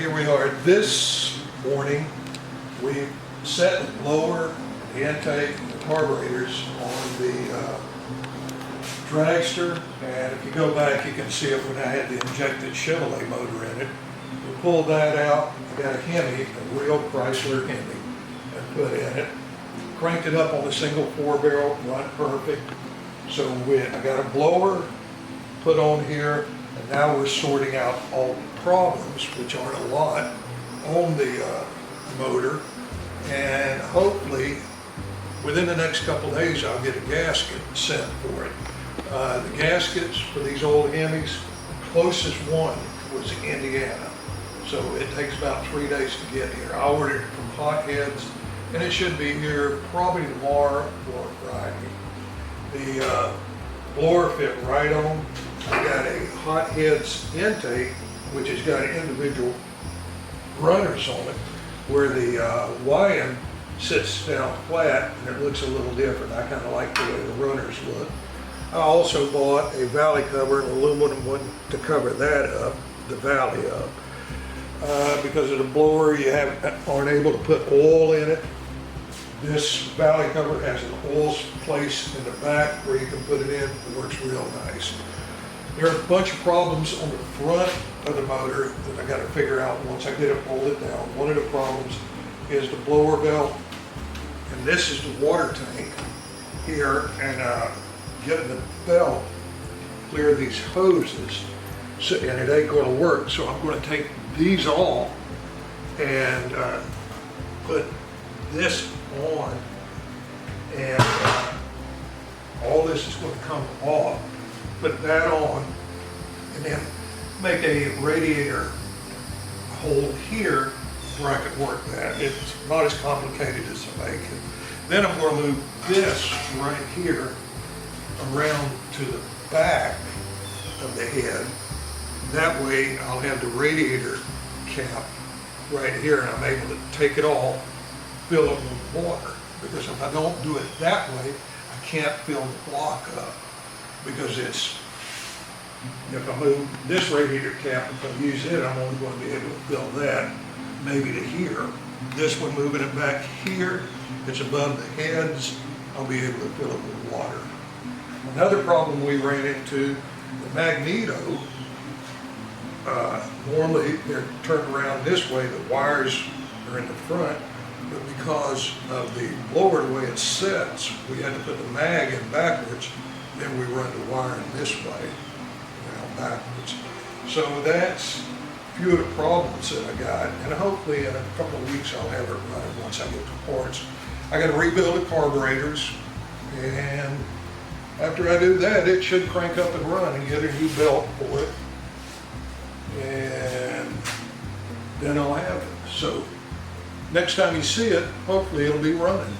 here we are. This morning, we set the blower, the intake, and the carburetors on the dragster. And if you go back, you can see it when I had the injected Chevrolet motor in it. We pulled that out, I got a HEMI, a real Chrysler HEMI, and put in it. Cranked it up on a single 4-barrel, run perfect. So I got a blower put on here, and now we're sorting out all the problems, which aren't a lot, on the motor. And hopefully, within the next couple of days, I'll get a gasket sent for it. The gaskets for these old HEMIs, the closest one was Indiana. So it takes about 3 days to get here. I ordered it from Hotheads, and it should be here probably tomorrow or Friday. The blower fit right on. I got a Hotheads intake, which has got individual runners on it, where the YM sits down flat and it looks a little different. I kind of like the way the runners look. I also bought a valley cover, an aluminum one, to cover that up, the valley up. Because of the blower, you aren't able to put oil in it. This valley cover has an oil place in the back where you can put it in. It works real nice. There are a bunch of problems on the front of the motor that I got to figure out once I get it bolted down. One of the problems is the blower belt, and this is the water tank here, and getting the belt clear these hoses, so, and it ain't going to work. So I'm going to take these off and put this on, and all this is going to come off. Put that on, and then make a radiator hole here where I could work that. It's not as complicated as I make it. Then I'm going to move this right here around to the back of the head. That way I'll have the radiator cap right here, and I'm able to take it off, fill it with water. Because if I don't do it that way, I can't fill the block up. Because if I move this radiator cap, if I use it, I'm only going to be able to fill that maybe to here. This one, moving it back here, it's above the heads, I'll be able to fill it with water. Another problem we ran into, the magneto, normally they're turned around this way, the wires are in the front, but because of the blower, the way it sets, we had to put the mag in backwards. Then we run the wiring this way, backwards. So that's a few of the problems that I got, and hopefully in a couple of weeks I'll have it running once I get the parts. I got to rebuild the carburetors, and after I do that, it should crank up and run and get a new belt for it, and then I'll have it. So next time you see it, hopefully it'll be running.